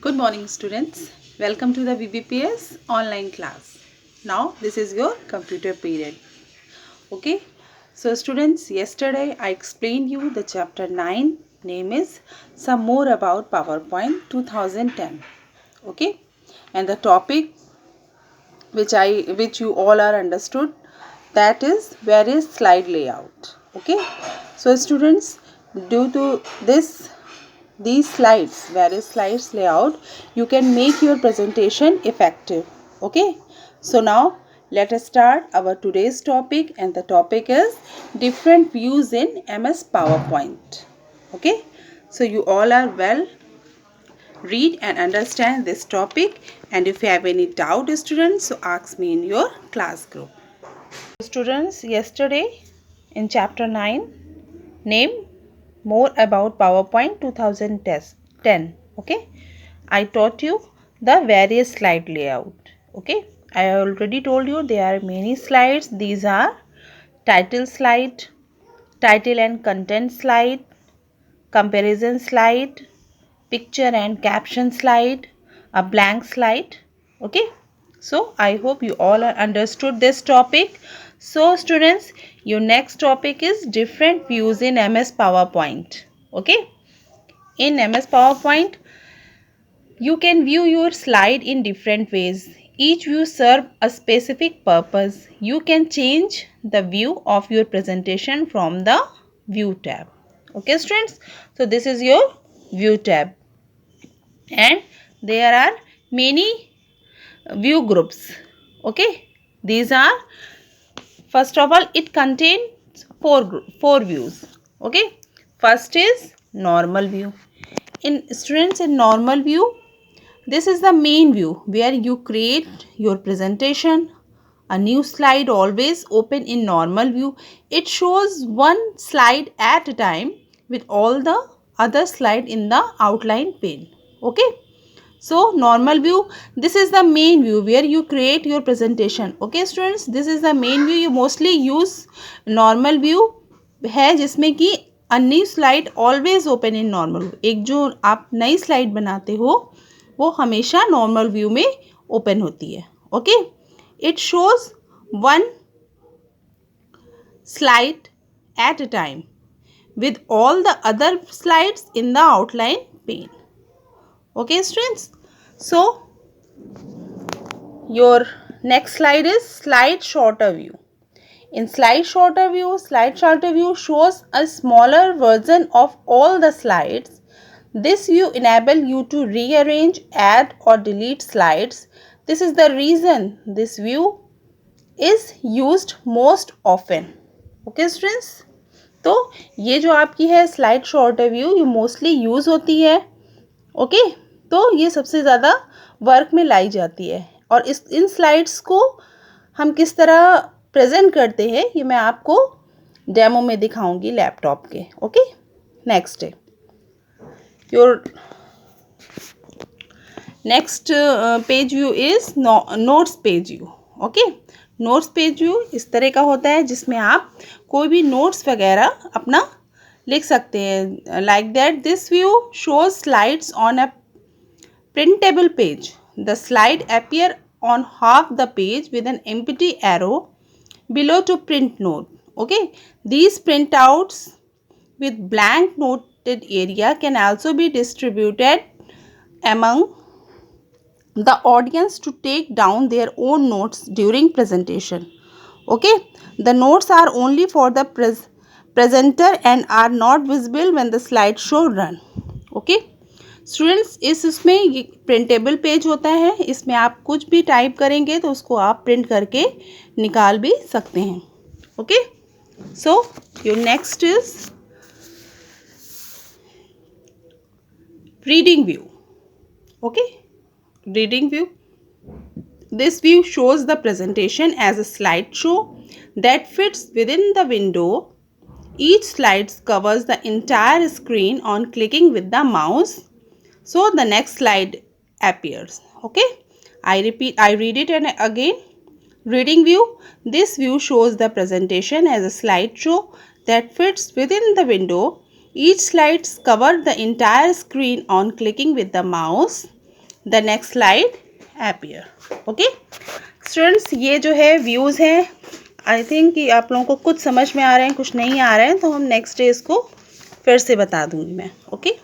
Good morning students. Welcome to the VBPS online class. Now this is your computer period. Okay. So students, yesterday I explained you the chapter 9 name is Some More About PowerPoint 2010. Okay. And the topic which you all are understood, that is various slide layout. Okay. So students, due to these slides, various slides layout, you can make your presentation effective. Okay. So now let us start our today's topic, and the topic is different views in MS PowerPoint. Okay. So you all are well read and understand this topic, and if you have any doubt students, so ask me in your class group. Students, yesterday in chapter 9 name more about PowerPoint 2010. Okay, I taught you the various slide layout. Okay, I already told you there are many slides. These are title slide, title and content slide, comparison slide, picture and caption slide, a blank slide. Okay, so I hope you all are understood this topic. So students, your next topic is different views in MS PowerPoint. Okay, in MS PowerPoint you can view your slide in different ways. Each view serves a specific purpose. You can change the view of your presentation from the view tab. Okay students, so this is your view tab, and there are many view groups. Okay, these are, first of all, it contains four views. Okay, first is normal view. In students, in normal view, this is the main view where you create your presentation. A new slide always open in normal view. It shows one slide at a time with all the other slide in the outline pane. Okay, so normal view, this is the main view where you create your presentation. Okay students, this is the main view. You mostly use normal view है जिसमें कि a new slide always open in normal view. एक जो आप नई slide बनाते हो वो हमेशा नॉर्मल व्यू में ओपन होती है. Okay, it shows one slide at a time with all the other slides in the outline pane. Okay students, so your next slide is slide shorter view. In slide shorter view shows a smaller version of all the slides. This view enable you to rearrange, add or delete slides. This is the reason this view is used most often. Okay students, तो ये जो आपकी है slide shorter view, ये mostly use होती है. Okay, तो ये सबसे ज़्यादा वर्क में लाई जाती है. और इन स्लाइड्स को हम किस तरह प्रेजेंट करते हैं ये मैं आपको डेमो में दिखाऊंगी लैपटॉप के. ओके, नेक्स्ट है your next page view is notes page view. Okay, notes page view इस तरह का होता है जिसमें आप कोई भी नोट्स वगैरह अपना लिख सकते हैं. Like that this view shows slides on a printable page. The slide appear on half the page with an empty arrow below to print note. Okay, these printouts with blank noted area can also be distributed among the audience to take down their own notes during presentation. Okay, the notes are only for the presenter and are not visible when the slideshow run. Okay students, इसमें ये printable page होता है. इसमें आप कुछ भी type करेंगे तो उसको आप प्रिंट करके निकाल भी सकते हैं. Okay, so your next is reading view. Okay, reading view, this view shows the presentation as a slideshow that fits within the window. Each slide covers the entire screen on clicking with the mouse. So the next slide appears. Okay, I read it and again. Reading view, this view shows the presentation as a slideshow that fits within the window. Each slide covers the entire screen on clicking with the mouse. The next slide appear. Okay students, ये जो है views हैं। I think कि आप लोगों को कुछ समझ में आ रहे हैं, कुछ नहीं आ रहे हैं, तो हम नेक्स्ट डे इसको फिर से बता दूंगी मैं। ओके